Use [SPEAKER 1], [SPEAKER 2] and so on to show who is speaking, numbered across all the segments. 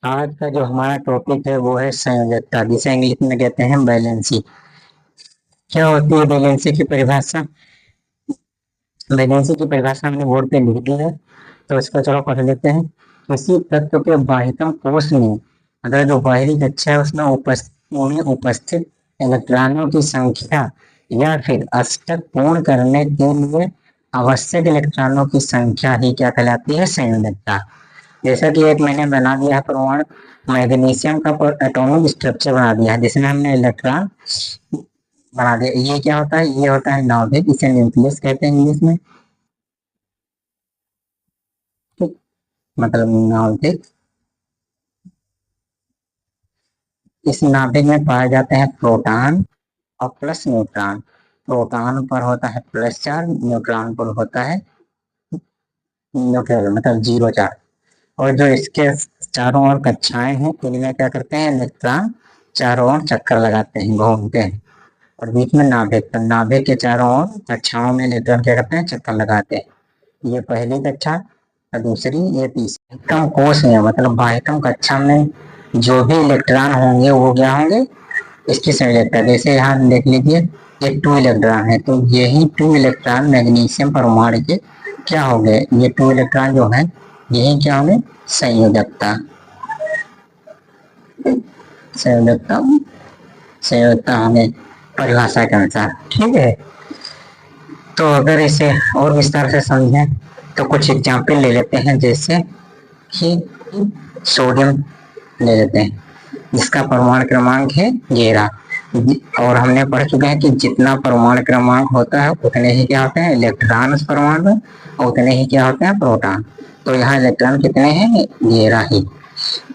[SPEAKER 1] आज का जो हमारा टॉपिक है वो है संयोजकता, जिसे इंग्लिश में कहते हैं बैलेंसी। क्या होती है बैलेंसी की परिभाषा? बैलेंसी की परिभाषा हमने बोर्ड पे लिख दी है, तो इसको चलो पढ़ लेते हैं। किसी तत्व के बाह्यतम कोश में, मतलब जो बाहरी कक्षा है उसमें उपस्थित इलेक्ट्रॉनों की संख्या या फिर अष्टक पूर्ण करने के लिए आवश्यक इलेक्ट्रॉनों की संख्या ही क्या कहलाती है? संयोजकता। जैसा कि एक मैंने बना दिया है परमाणु मैग्नीशियम का एटॉमिक स्ट्रक्चर बना दिया है, जिसमें हमने इलेक्ट्रॉन बना दिया। ये क्या होता है? ये होता है नाभिक, इसे न्यूक्लियस कहते हैं इंग्लिश में। ठीक, मतलब नाभिक। इस नाभिक में पाए जाते हैं प्रोटॉन और प्लस न्यूट्रॉन। प्रोटॉन पर होता है प्लस चार्ज, न्यूट्रॉन पर होता है न्यूट्रल, मतलब जीरो चार्ज। और जो इसके चारों ओर कक्षाएं हैं उनमें क्या करते हैं? इलेक्ट्रॉन चारों ओर चक्कर लगाते हैं, घूमते हैं। और बीच में नाभिक, तो नाभिक के चारों ओर कक्षाओं में इलेक्ट्रॉन क्या करते हैं? चक्कर लगाते हैं। ये पहली कक्षा और दूसरी, ये तीसरी। बाह्यतम कोश में, मतलब बाह्यतम कक्षा में जो भी इलेक्ट्रॉन होंगे वो क्या होंगे? इसकी संयोजकता। जैसे यहाँ देख लीजिए, ये 2 इलेक्ट्रॉन है, तो यही 2 इलेक्ट्रॉन मैग्नीशियम परमाणु के क्या हो गए? ये 2 इलेक्ट्रॉन जो है यही क्या होंगे? संयोजकता। संयोजकता संयोजकता होंगे परिभाषा के अनुसार। ठीक है, तो अगर इसे और विस्तार से समझें तो कुछ एग्जाम्पल ले लेते हैं। जैसे कि सोडियम ले लेते हैं, जिसका परमाणु क्रमांक है 11। और हमने पढ़ चुके हैं कि जितना परमाणु क्रमांक होता है उतने ही क्या होते हैं? इलेक्ट्रॉन उस परमाणु में, और उतने ही क्या होते हैं? प्रोटॉन। तो यहाँ इलेक्ट्रॉन कितने हैं? 11 ही।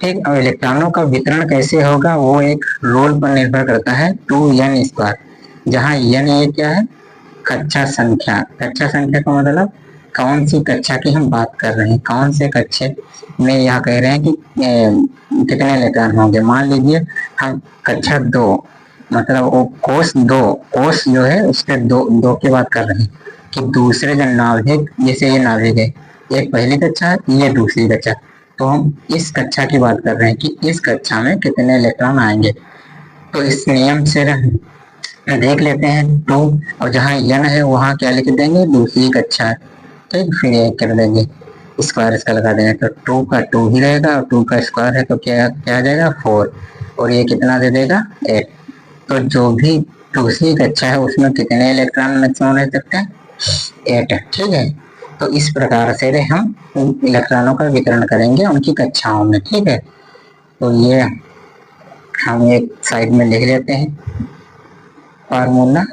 [SPEAKER 1] ठीक, और इलेक्ट्रॉनों का वितरण कैसे होगा? वो एक रूल पर निर्भर करता है, 2n²। जहाँ n ये क्या है? कक्षा संख्या। कक्षा संख्या का मतलब कौन सी कक्षा की हम बात कर रहे हैं, कौन से कक्षे में यहाँ कह रहे हैं कि कितने इलेक्ट्रॉन होंगे। मान लीजिए हम कक्षा 2, मतलब वो कोष 2, कोष जो है उसके दो की बात कर रहे हैं कि दूसरे जो नाभिक, जैसे ये नाभिक है, एक पहली कक्षा है, ये दूसरी कक्षा। तो हम इस कक्षा की बात कर रहे हैं कि इस कक्षा में कितने इलेक्ट्रॉन आएंगे। तो इस नियम से देख लेते हैं 2, और जहाँ n है वहाँ क्या लिख देंगे? दूसरी कक्षा। ठीक, फिर एक कर देंगे, स्क्वायर इसका लगा देंगे, तो 2 का 2 ही रहेगा, और 2 का स्क्वायर है तो क्या क्या आ जाएगा? 4। और ये कितना दे देगा? 8। तो जो भी दूसरी कक्षा है उसमें कितने इलेक्ट्रॉन मैक्सिमम रह सकते हैं? 8। ठीक है, तो इस प्रकार से हम इलेक्ट्रॉनों का वितरण करेंगे उनकी कक्षाओं में। ठीक है, तो ये हम एक साइड में लिख लेते हैं फार्मूला।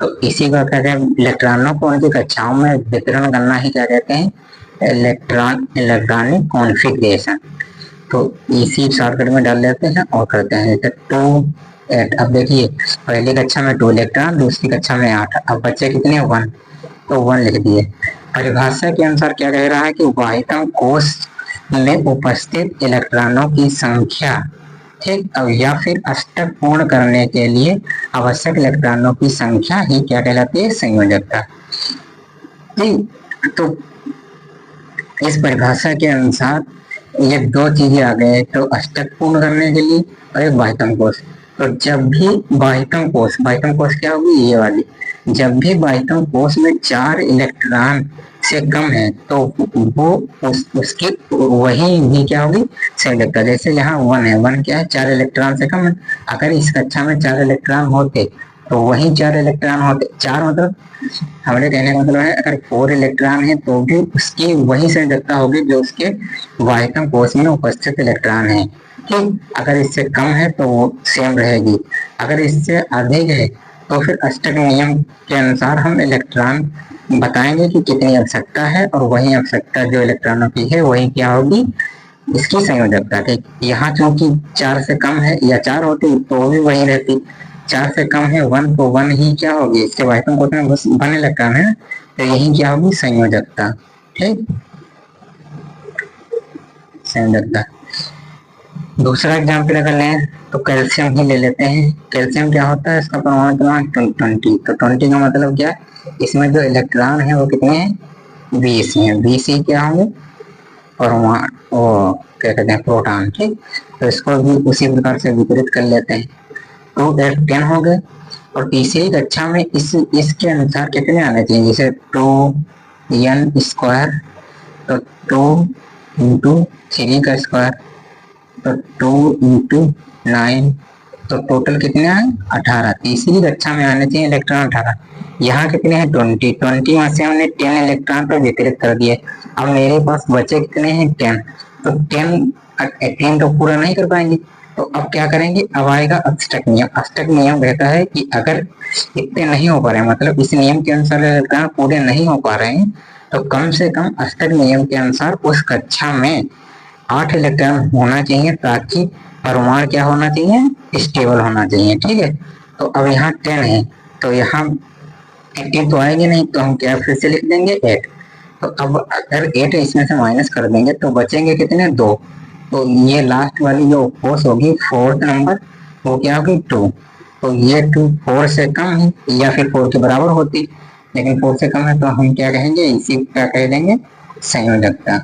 [SPEAKER 1] तो इसी को क्या कहते हैं? इलेक्ट्रॉनों को उनकी कक्षाओं में वितरण करना ही क्या कहते हैं? Electronic configuration. तो इसी शॉर्टकट में डाल लेते हैं और करते हैं। जैसे 2, 8। अब देखिए, पहली कक्षा में 2 इलेक्ट्रॉन, दूसरी कक्षा में 8। अब बच्चे कितने? 1। तो 1 लिख दिए। परिभाषा के अनुसार क्या कह रहा है कि बाह्यतम कोश में उपस्थित इलेक्ट्रॉनों की संख्या, ठीक, अब या फिर अष्टक पूर्ण करने के लिए आवश्यक इलेक्ट्रॉनों की संख्या ही क्या कहलाती है? संयोजकता। तो इस परिभाषा के अनुसार ये 2 चीजें आ गए, तो अष्टक पूर्ण करने के लिए और एक बाह्यतम कोश। तो जब भी बाह्यतम कोश क्या होगी? ये वाली। जब भी बाह्यतम कोश में 4 इलेक्ट्रॉन से कम है तो वो उसकी वही भी क्या होगी? संयोजकता। जैसे यहाँ 1 है, 1 क्या है? 4 इलेक्ट्रॉन से कम है। अगर इस कक्षा में 4 इलेक्ट्रॉन होते तो वही 4 इलेक्ट्रॉन होते। 4 मतलब हमारे कहने का मतलब है अगर 4 इलेक्ट्रॉन है तो भी उसकी वही संयोजकता होगी जो उसके बाह्यतम कोश में उपस्थित इलेक्ट्रॉन है। ठीक, अगर इससे कम है तो वो सेम रहेगी। अगर इससे अधिक है तो फिर अष्टक नियम के अनुसार हम इलेक्ट्रॉन बताएंगे कि कितनी आवश्यकता है, और वही आवश्यकता जो इलेक्ट्रॉनों की है वही क्या होगी? इसकी संयोजकता। ठीक, यहाँ चूंकि 4 से कम है, या 4 होती तो भी वही रहती। 4 से कम है 1, तो 1 ही क्या होगी? इसके बाह्यतम कोश में बस 1 इलेक्ट्रॉन है, तो यही क्या होगी? संयोजकता। ठीक, संयोजकता। दूसरा एग्जाम्पल अगर लें तो कैल्शियम ही ले लेते हैं। कैल्शियम क्या होता है? इसका परमाणु क्रमांक 20। तो 20 का मतलब क्या है? इसमें जो इलेक्ट्रॉन है वो कितने हैं? 20 हैं। 20 ही क्या होंगे? परमाणु, वो क्या कहते हैं, प्रोटॉन। ठीक, तो इसको भी उसी प्रकार से विपरीत कर लेते हैं। 2 8 10 हो गए। और तीसरी कक्षा में इसके अनुसार कितने आने चाहिए, जैसे 2n², तो 2 × 3 का स्क्वायर, तो 2 × 9, तो टोटल कितने आए, 18। तीसरी कक्षा में आने चाहिए इलेक्ट्रॉन 18। यहाँ कितने हैं, 20 में से हमने 10 इलेक्ट्रॉन पर वितरित कर दिए। अब मेरे पास बचे कितने हैं, 10। तो 10 तो पूरा नहीं कर पाएंगे, तो अब क्या करेंगे, अब आएगा अष्टक नियम। अष्टक नियम कहता है कि अगर इतने नहीं हो पा रहे हैं, मतलब इस नियम के अनुसार इलेक्ट्रॉन पूरे नहीं हो पा रहे हैं, तो कम से कम अष्टक नियम के अनुसार उस कक्षा में 8 इलेक्ट्रॉन होना चाहिए, ताकि परमाणु क्या होना चाहिए, स्टेबल होना चाहिए। ठीक है, तो अब यहाँ 10 है, तो यहाँ 18 तो आएंगे नहीं, तो हम क्या फिर से लिख देंगे 8। तो अब अगर 8 इसमें से माइनस कर देंगे तो बचेंगे कितने, 2। तो ये लास्ट वाली जो फोर्स होगी, 4th नंबर, वो क्या होगी, 2। तो ये 2 4 से कम है, या फिर 4 के बराबर होती, लेकिन 4 से कम है, तो हम क्या कहेंगे, इसी क्या कह देंगे, संयोजकता।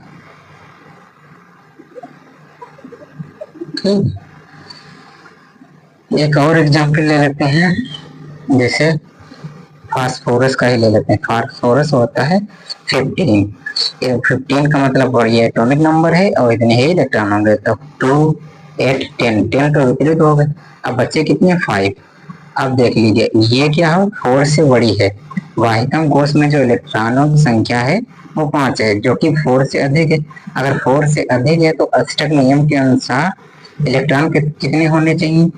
[SPEAKER 1] ठीक, एक और एग्जाम्पल ले लेते हैं, जैसे फास्फोरस का ही ले लेते हैं। फास्फोरस होता है 15। 15 का मतलब, और ये एटॉमिक नंबर है और इतने ही इलेक्ट्रॉन होंगे, तो 2 8 10 10 तो विपरीत हो गए। अब बच्चे कितने, 5। अब देख लीजिए, ये क्या हो, 4 से बड़ी है। वाहितम कोश में जो इलेक्ट्रॉनों की संख्या है वो 5 है, जो कि 4 से अधिक है। अगर 4 से अधिक है तो अष्टक नियम के अनुसार इलेक्ट्रॉन कितने होने चाहिए,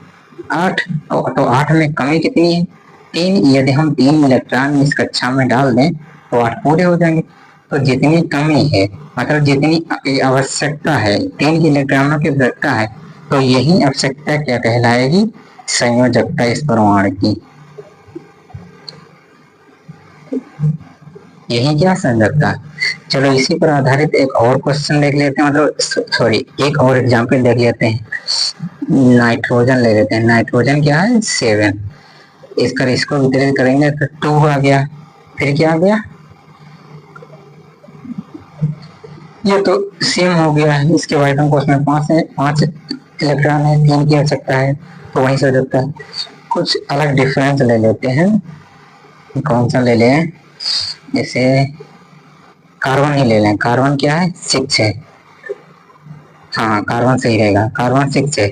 [SPEAKER 1] 8। तो 8 में कमी कितनी है, 3। यदि हम 3 इलेक्ट्रॉन इस कक्षा में डाल दें तो 8 पूरे हो जाएंगे। तो जितनी कमी है, मतलब जितनी आवश्यकता है, 3 इलेक्ट्रॉनों की आवश्यकता है, तो यही आवश्यकता क्या कहलाएगी, संयोजकता इस परमाणु की। यही क्या, संयोजकता। चलो इसी पर आधारित एक और क्वेश्चन देख लेते हैं, मतलब सॉरी, एक और एग्जाम्पल देख लेते हैं। नाइट्रोजन ले लेते हैं। नाइट्रोजन क्या है, 7। इसको वितरित करेंगे तो 2 आ गया, फिर क्या आ गया, ये तो सेम हो गया है। इसके बाद हमको उसमें 5 इलेक्ट्रॉन है, 3 की आवश्यकता है, तो वहीं से हो जाता है। कुछ अलग डिफरेंस ले लेते हैं, कौन सा ले लें, जैसे कार्बन ही ले लें। कार्बन क्या है, 6 है। हाँ, कार्बन सही रहेगा, कार्बन 6 है,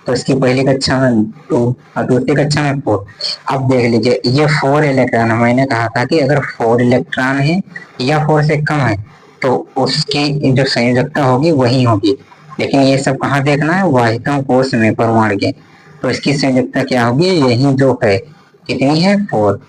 [SPEAKER 1] तो इसकी पहली कक्षा में 2 और दूसरी कक्षा में 4। अब देख लीजिए, ये 4 इलेक्ट्रॉन है। मैंने कहा था कि अगर 4 इलेक्ट्रॉन है या 4 से कम है तो उसकी जो संयोजकता होगी वही होगी। लेकिन ये सब कहाँ देखना है, वाहितम कोश में परमाणु के, तो इसकी संयोजकता क्या होगी, यही जो है, कितनी है, 4।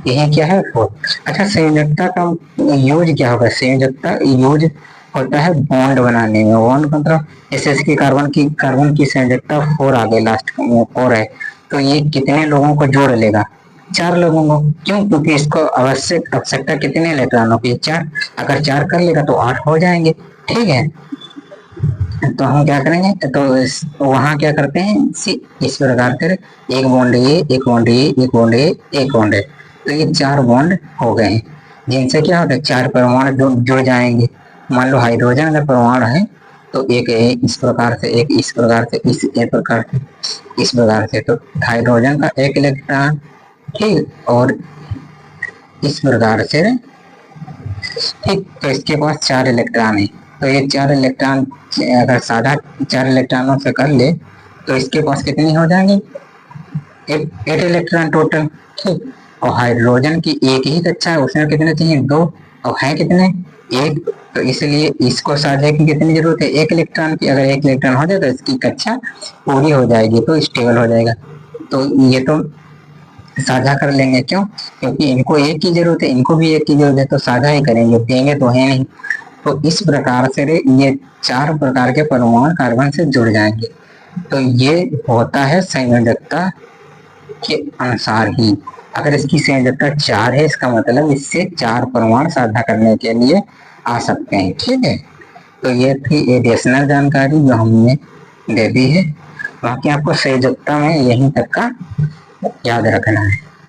[SPEAKER 1] यह क्या है, 4। अच्छा, संयोजकता का यूज क्या होगा, संयोजकता यूज होता है बॉन्ड बनाने में। बॉन्ड मतलब जैसे इसकी कार्बन की संयोजकता 4 आ गई, लास्ट में 4 है, तो ये कितने लोगों को जोड़ लेगा, 4 लोगों को। क्यों, क्योंकि इसको आवश्यकता कितने इलेक्ट्रॉनों की, 4। अगर 4 कर लेगा तो 8 हो जाएंगे। ठीक है, तो हम क्या करेंगे, तो वहां क्या करते हैं, इस प्रकार से एक बॉन्ड ये, एक बॉन्ड ये, एक बॉन्ड ये, एक बॉन्ड है, तो ये 4 बॉन्ड हो गए हैं, जिनसे क्या होता है, 4 परमाणु जुड़ जाएंगे। मान लो हाइड्रोजन अगर परमाणु है, तो एक इस प्रकार से, एक इस प्रकार से, एक प्रकार से, इस प्रकार से, तो हाइड्रोजन का 1 इलेक्ट्रॉन, ठीक, और इस प्रकार से, ठीक, तो इसके पास 4 इलेक्ट्रॉन है। तो ये 4 इलेक्ट्रॉन अगर साधा 4 इलेक्ट्रॉनों से कर ले तो इसके पास कितनी हो जाएंगी, 8 इलेक्ट्रॉन टोटल। ठीक, और हाइड्रोजन की एक ही कक्षा है, उसमें कितने चाहिए, 2, और है कितने, 1। तो इसलिए इसको साझा की कितनी जरूरत है, 1 इलेक्ट्रॉन की। अगर 1 इलेक्ट्रॉन हो जाए तो इसकी कक्षा पूरी हो जाएगी, तो स्टेबल हो जाएगा। तो ये तो साझा कर लेंगे, क्यों, क्योंकि इनको 1 की जरूरत है, इनको भी 1 की जरूरत है, तो साझा ही करेंगे, देंगे तो है नहीं। तो इस प्रकार से ये 4 प्रकार के परमाणु कार्बन से जुड़ जाएंगे। तो ये होता है संयोजकता के अनुसार ही। अगर इसकी संयोजकता 4 है, इसका मतलब इससे 4 परमाणु साझा करने के लिए आ सकते हैं। ठीक है, तो ये थी एडिशनल जानकारी जो हमने दे दी है। बाकी आपको संयोजकता में यहीं तक का याद रखना है।